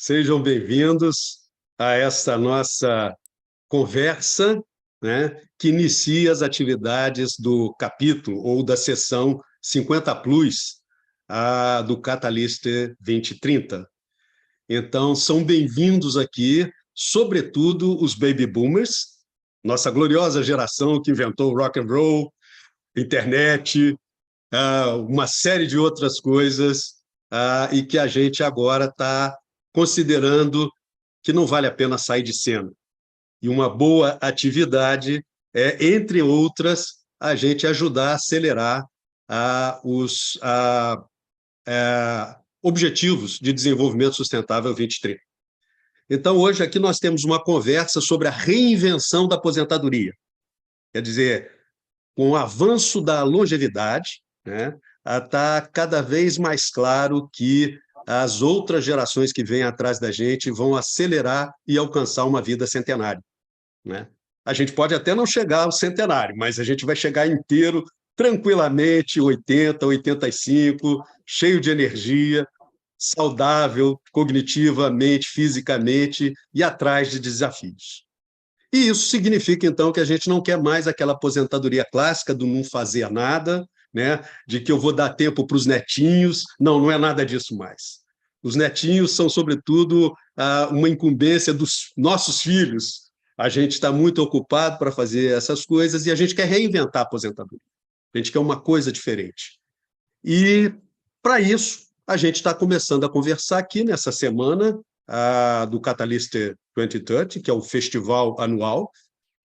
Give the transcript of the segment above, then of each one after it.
Sejam bem-vindos a esta nossa conversa, né, que inicia as atividades do capítulo ou da sessão 50 Plus do Catalyst 2030. Então, são bem-vindos aqui, sobretudo os baby boomers, nossa gloriosa geração que inventou o rock and roll, internet, uma série de outras coisas, e que a gente agora está considerando que não vale a pena sair de cena. E uma boa atividade é, entre outras, a gente ajudar a acelerar os Objetivos de Desenvolvimento Sustentável 2030. Então, hoje aqui nós temos uma conversa sobre a reinvenção da aposentadoria. Quer dizer, com o avanço da longevidade, né, está cada vez mais claro que as outras gerações que vêm atrás da gente vão acelerar e alcançar uma vida centenária, né? A gente pode até não chegar ao centenário, mas a gente vai chegar inteiro, tranquilamente, 80, 85, cheio de energia, saudável, cognitivamente, fisicamente e atrás de desafios. E isso significa, então, que a gente não quer mais aquela aposentadoria clássica do não fazer nada, né? De que eu vou dar tempo para os netinhos. Não, não é nada disso mais. Os netinhos são, sobretudo, uma incumbência dos nossos filhos. A gente está muito ocupado para fazer essas coisas e a gente quer reinventar a aposentadoria. A gente quer uma coisa diferente. E, para isso, a gente está começando a conversar aqui nessa semana do Catalyst 2030, que é o festival anual,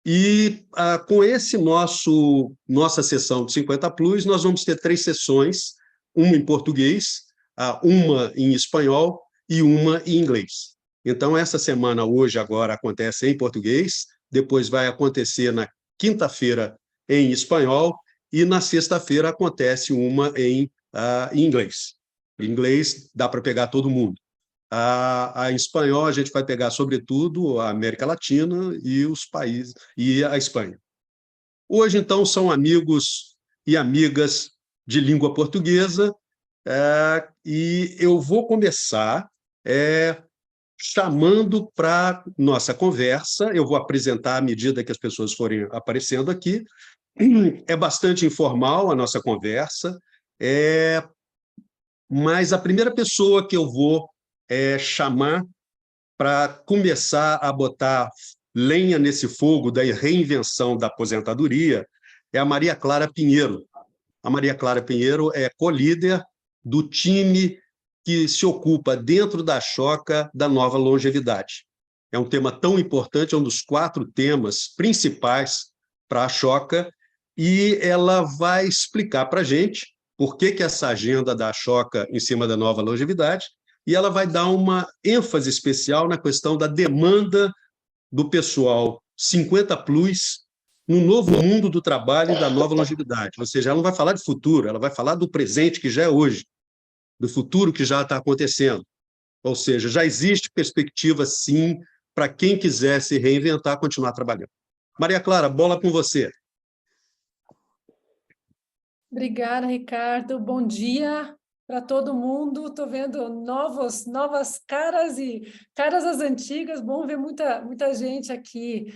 e com esse nossa sessão de 50 Plus, nós vamos ter 3 sessões, uma em português, uma em espanhol e uma em inglês. Então, essa semana, hoje, agora, acontece em português, depois vai acontecer na quinta-feira em espanhol, e na sexta-feira acontece uma em inglês. Em inglês dá para pegar todo mundo. Em espanhol, a gente vai pegar, sobretudo, a América Latina e os países, e a Espanha. Hoje, então, são amigos e amigas de língua portuguesa, e eu vou começar chamando para nossa conversa. Eu vou apresentar à medida que as pessoas forem aparecendo aqui. É bastante informal a nossa conversa, mas a primeira pessoa que eu vou chamar para começar a botar lenha nesse fogo da reinvenção da aposentadoria é a Maria Clara Pinheiro. A Maria Clara Pinheiro é co-líder do time que se ocupa dentro da Choca da nova longevidade. É um tema tão importante, é um dos 4 temas principais para a Choca, e ela vai explicar para a gente por que essa agenda da Choca em cima da nova longevidade, e ela vai dar uma ênfase especial na questão da demanda do pessoal 50 plus no novo mundo do trabalho e da nova longevidade. Ou seja, ela não vai falar de futuro, ela vai falar do presente, que já é hoje, do futuro que já está acontecendo. Ou seja, já existe perspectiva, sim, para quem quiser se reinventar, continuar trabalhando. Maria Clara, bola com você. Obrigada, Ricardo. Bom dia para todo mundo. Estou vendo novas caras e caras as antigas. Bom ver muita gente aqui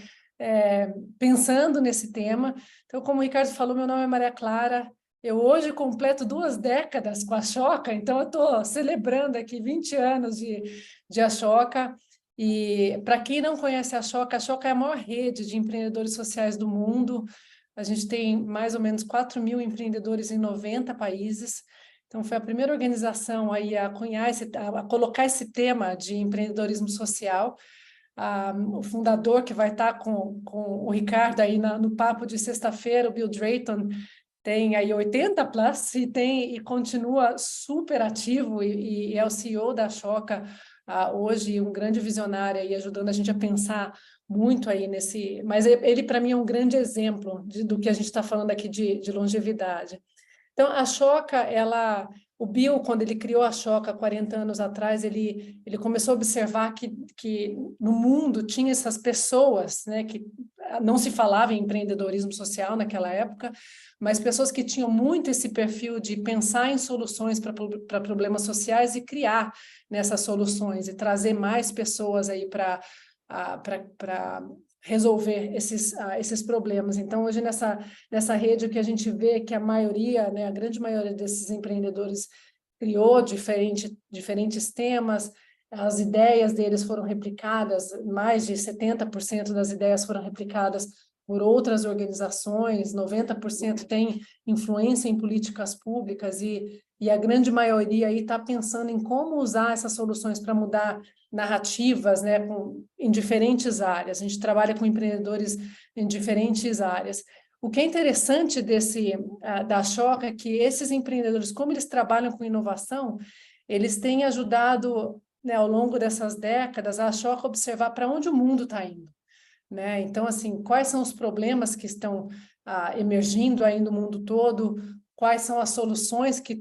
pensando nesse tema. Então, como o Ricardo falou, meu nome é Maria Clara. Eu hoje completo 2 décadas com a Choca, então eu estou celebrando aqui 20 anos de Choca. E para quem não conhece a Choca é a maior rede de empreendedores sociais do mundo. A gente tem mais ou menos 4.000 empreendedores em 90 países. Então, foi a primeira organização aí a colocar esse tema de empreendedorismo social. O fundador, que vai estar com o Ricardo aí no papo de sexta-feira, o Bill Drayton, tem aí 80 plus e continua super ativo e é o CEO da Choca hoje, um grande visionário aí, ajudando a gente a pensar muito aí nesse... Mas ele, para mim, é um grande exemplo do que a gente está falando aqui de longevidade. Então, a Choca, o Bill, quando ele criou a Choca 40 anos atrás, ele começou a observar que no mundo tinha essas pessoas, né, que não se falava em empreendedorismo social naquela época, mas pessoas que tinham muito esse perfil de pensar em soluções para problemas sociais e criar nessas soluções e trazer mais pessoas aí para resolver esses problemas. Então, hoje, nessa rede, o que a gente vê é que a maioria, né, a grande maioria desses empreendedores criou diferentes temas, as ideias deles foram replicadas, mais de 70% das ideias foram replicadas por outras organizações, 90% tem influência em políticas públicas e a grande maioria aí está pensando em como usar essas soluções para mudar narrativas, né, em diferentes áreas. A gente trabalha com empreendedores em diferentes áreas. O que é interessante da Choca é que esses empreendedores, como eles trabalham com inovação, eles têm ajudado, né, ao longo dessas décadas, a Choca observar para onde o mundo está indo, né? Então, assim, quais são os problemas que estão emergindo aí no mundo todo, quais são as soluções que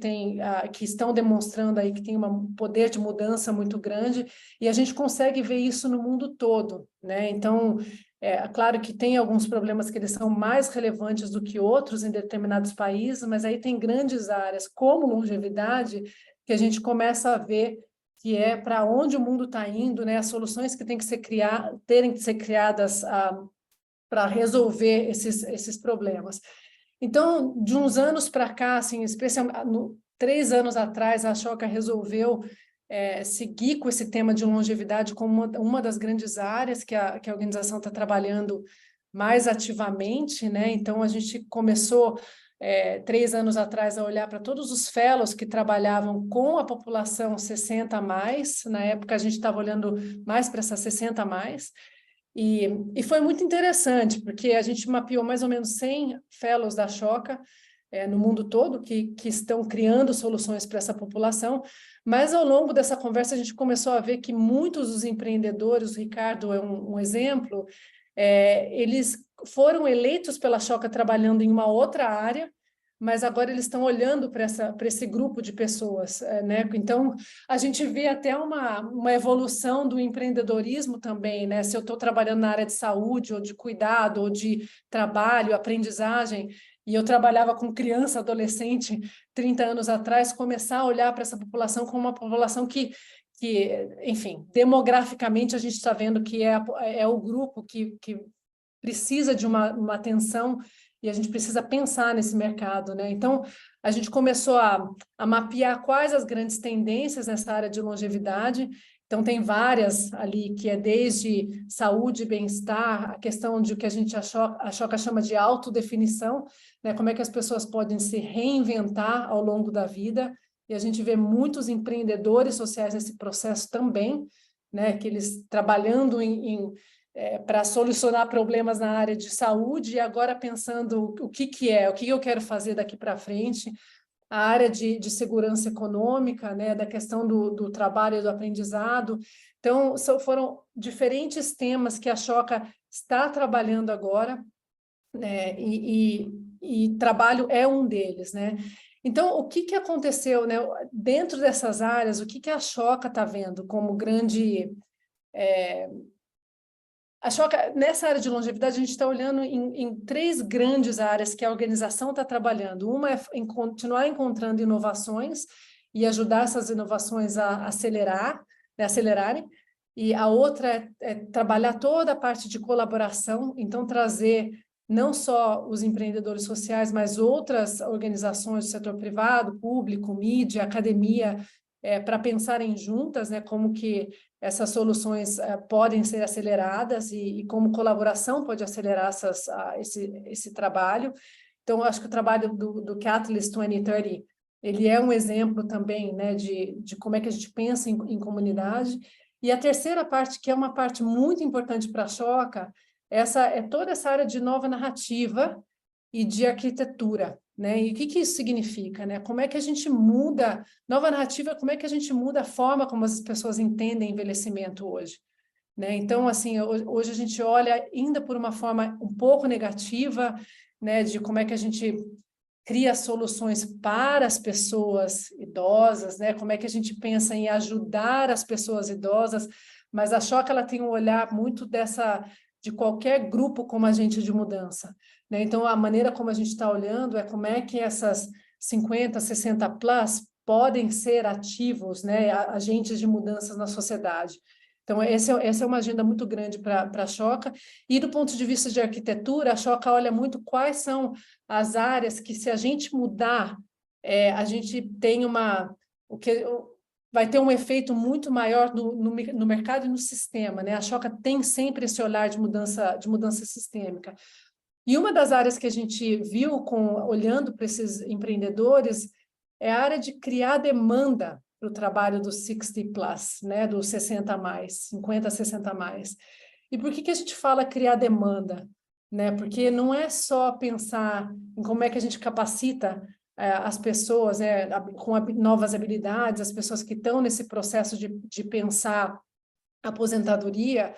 estão demonstrando aí que tem um poder de mudança muito grande, e a gente consegue ver isso no mundo todo, né? Então, é claro que tem alguns problemas que eles são mais relevantes do que outros em determinados países, mas aí tem grandes áreas, como longevidade, que a gente começa a ver que é para onde o mundo está indo, né? As soluções que terem que ser criadas para resolver esses problemas. Então, de uns anos para cá, assim, especialmente 3 anos atrás, a Choca resolveu seguir com esse tema de longevidade como uma das grandes áreas que a organização está trabalhando mais ativamente, né? Então, a gente começou 3 anos atrás a olhar para todos os fellows que trabalhavam com a população 60 a mais. Na época, a gente estava olhando mais para essas 60 a mais. E foi muito interessante, porque a gente mapeou mais ou menos 100 fellows da Choca no mundo todo, que estão criando soluções para essa população, mas ao longo dessa conversa a gente começou a ver que muitos dos empreendedores, o Ricardo é um exemplo, eles foram eleitos pela Choca trabalhando em uma outra área, mas agora eles estão olhando para esse grupo de pessoas, né? Então, a gente vê até uma evolução do empreendedorismo também, né? Se eu estou trabalhando na área de saúde, ou de cuidado, ou de trabalho, aprendizagem, e eu trabalhava com criança, adolescente, 30 anos atrás, começar a olhar para essa população como uma população que enfim, demograficamente a gente está vendo que é o grupo que precisa de uma atenção e a gente precisa pensar nesse mercado, né? Então, a gente começou a mapear quais as grandes tendências nessa área de longevidade. Então, tem várias ali, que é desde saúde e bem-estar, a questão de o que a Choca chama de autodefinição, né? Como é que as pessoas podem se reinventar ao longo da vida, e a gente vê muitos empreendedores sociais nesse processo também, né? Que eles trabalhando para solucionar problemas na área de saúde, e agora pensando o que eu quero fazer daqui para frente, a área de segurança econômica, né, da questão do trabalho e do aprendizado. Então, foram diferentes temas que a Choca está trabalhando agora, né, e trabalho é um deles, né? Então, o que aconteceu, né, dentro dessas áreas, o que a Choca está vendo como grande... A Choca, nessa área de longevidade, a gente está olhando em 3 grandes áreas que a organização está trabalhando. Uma é continuar encontrando inovações e ajudar essas inovações a acelerarem. E a outra é trabalhar toda a parte de colaboração, então trazer não só os empreendedores sociais, mas outras organizações do setor privado, público, mídia, academia, para pensarem juntas, né, como que essas soluções podem ser aceleradas e como colaboração pode acelerar esse trabalho. Então, acho que o trabalho do Catalyst 2030, ele é um exemplo também, né, de como é que a gente pensa em comunidade. E a terceira parte, que é uma parte muito importante para a Choca, toda essa área de nova narrativa e de arquitetura, né? E o que isso significa, né? Como é que a gente muda, nova narrativa, como é que a gente muda a forma como as pessoas entendem envelhecimento hoje, né? Então, assim, hoje a gente olha ainda por uma forma um pouco negativa, né, de como é que a gente cria soluções para as pessoas idosas, né? Como é que a gente pensa em ajudar as pessoas idosas, mas a Choca ela tem um olhar muito de qualquer grupo como agente de mudança, né? Então, a maneira como a gente está olhando é como é que essas 50, 60 plus podem ser ativos, né, agentes de mudanças na sociedade. Então, essa é uma agenda muito grande para a Choca. E do ponto de vista de arquitetura, a Choca olha muito quais são as áreas que, se a gente mudar, a gente tem vai ter um efeito muito maior no mercado e no sistema, né? A Choca tem sempre esse olhar de mudança sistêmica. E uma das áreas que a gente viu olhando para esses empreendedores é a área de criar demanda para o trabalho dos 60 plus, né, dos 60 a mais, 50, 60 a mais. E por que a gente fala criar demanda? Né? Porque não é só pensar em como é que a gente capacita as pessoas, né, com novas habilidades, as pessoas que estão nesse processo de pensar aposentadoria,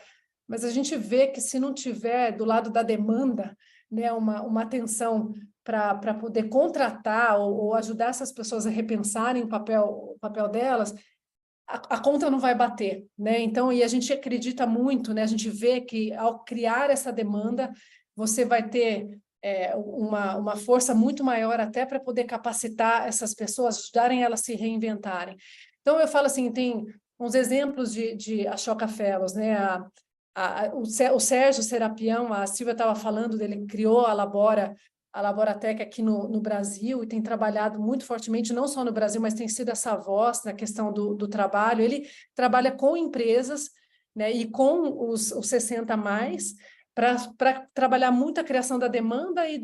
mas a gente vê que se não tiver do lado da demanda, né, uma atenção para poder contratar ou ajudar essas pessoas a repensarem o papel delas, a conta não vai bater, né? Então, e a gente acredita muito, né? A gente vê que ao criar essa demanda, você vai ter uma força muito maior até para poder capacitar essas pessoas, ajudarem elas a se reinventarem. Então, eu falo assim, tem uns exemplos de Ashoka Fellows, né? O Sérgio Serapião, a Silvia estava falando dele, criou a Laboratec aqui no Brasil e tem trabalhado muito fortemente, não só no Brasil, mas tem sido essa voz na questão do trabalho. Ele trabalha com empresas, né, e com os 60 a mais, para trabalhar muito a criação da demanda e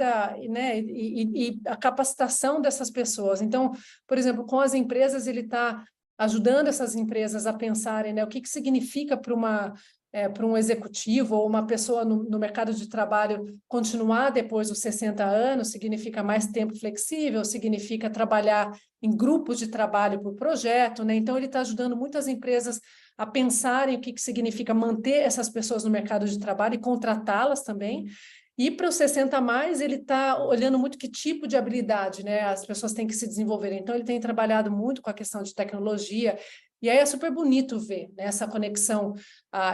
a capacitação dessas pessoas. Então, por exemplo, com as empresas, ele está ajudando essas empresas a pensarem, né, o que significa para um executivo ou uma pessoa no mercado de trabalho continuar depois dos 60 anos, significa mais tempo flexível, significa trabalhar em grupos de trabalho por projeto, né? Então, ele está ajudando muitas empresas a pensarem o que significa manter essas pessoas no mercado de trabalho e contratá-las também. E para os 60 a mais, ele está olhando muito que tipo de habilidade, né, as pessoas têm que se desenvolver. Então, ele tem trabalhado muito com a questão de tecnologia, e aí é super bonito ver, né, essa conexão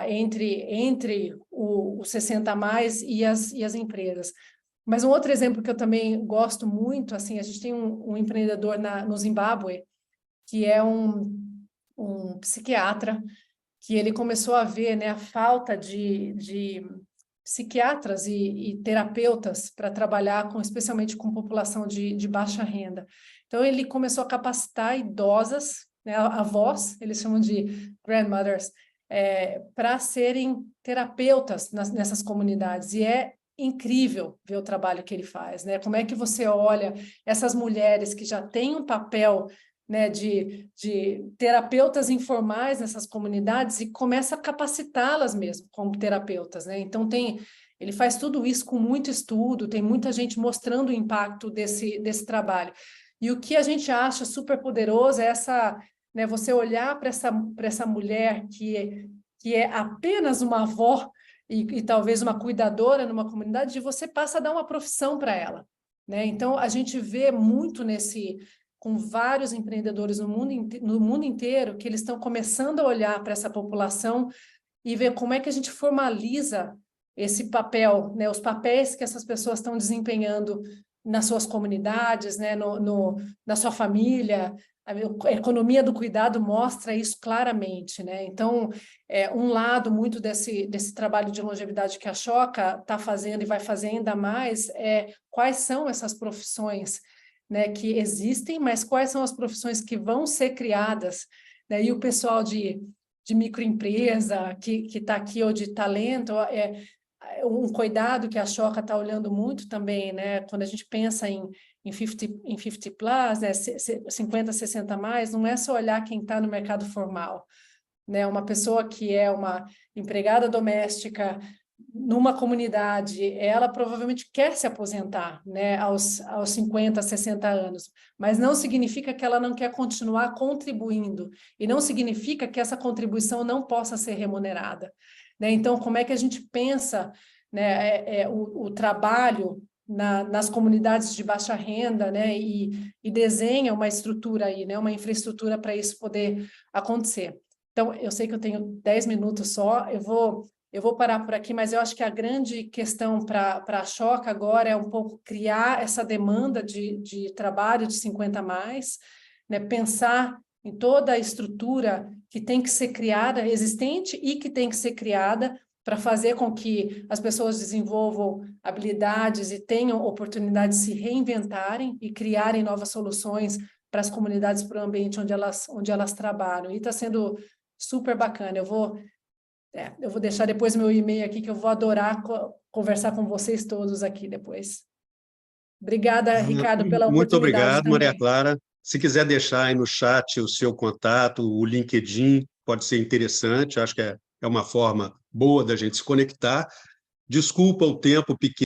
entre o 60 a mais e as empresas. Mas um outro exemplo que eu também gosto muito, assim, a gente tem um empreendedor no Zimbábue, que é um psiquiatra, que ele começou a ver, né, a falta de psiquiatras e terapeutas para trabalhar especialmente com população de baixa renda. Então, ele começou a capacitar idosas, né, avós, eles chamam de grandmothers, para serem terapeutas nessas comunidades. E é incrível ver o trabalho que ele faz, né? Como é que você olha essas mulheres que já têm um papel, né, de terapeutas informais nessas comunidades e começa a capacitá-las mesmo como terapeutas, né? Então ele faz tudo isso com muito estudo, tem muita gente mostrando o impacto desse trabalho. E o que a gente acha super poderoso é né, você olhar para essa mulher que é apenas uma avó e talvez uma cuidadora numa comunidade, e você passa a dar uma profissão para ela, né? Então, a gente vê muito com vários empreendedores no mundo inteiro, que eles estão começando a olhar para essa população e ver como é que a gente formaliza esse papel, né, os papéis que essas pessoas estão desempenhando nas suas comunidades, né, na sua família. A economia do cuidado mostra isso claramente, né? Então, um lado muito desse trabalho de longevidade que a Choca está fazendo e vai fazer ainda mais quais são essas profissões, né, que existem, mas quais são as profissões que vão ser criadas, né? E o pessoal de microempresa que está aqui, ou de talento, um cuidado que a Choca está olhando muito também, né? Quando a gente pensa em 50 plus, né? 50, 60 a mais, não é só olhar quem está no mercado formal, né? Uma pessoa que é uma empregada doméstica numa comunidade, ela provavelmente quer se aposentar, né, aos 50, 60 anos, mas não significa que ela não quer continuar contribuindo, e não significa que essa contribuição não possa ser remunerada, né? Então, como é que a gente pensa, né, o trabalho nas comunidades de baixa renda, né, e desenha uma estrutura aí, né, uma infraestrutura para isso poder acontecer. Então, eu sei que eu tenho 10 minutos só, eu vou Eu vou parar por aqui, mas eu acho que a grande questão para a Choca agora é um pouco criar essa demanda de trabalho de 50 a mais, né? Pensar em toda a estrutura que tem que ser criada, existente e que tem que ser criada para fazer com que as pessoas desenvolvam habilidades e tenham oportunidade de se reinventarem e criarem novas soluções para as comunidades, para o ambiente onde elas trabalham. E está sendo super bacana. Eu vou deixar depois meu e-mail aqui, que eu vou adorar conversar com vocês todos aqui depois. Obrigada, Ricardo, pela Muito oportunidade obrigado, Maria também. Clara. Se quiser deixar aí no chat o seu contato, o LinkedIn, pode ser interessante, acho que é uma forma boa da gente se conectar. Desculpa o tempo pequeno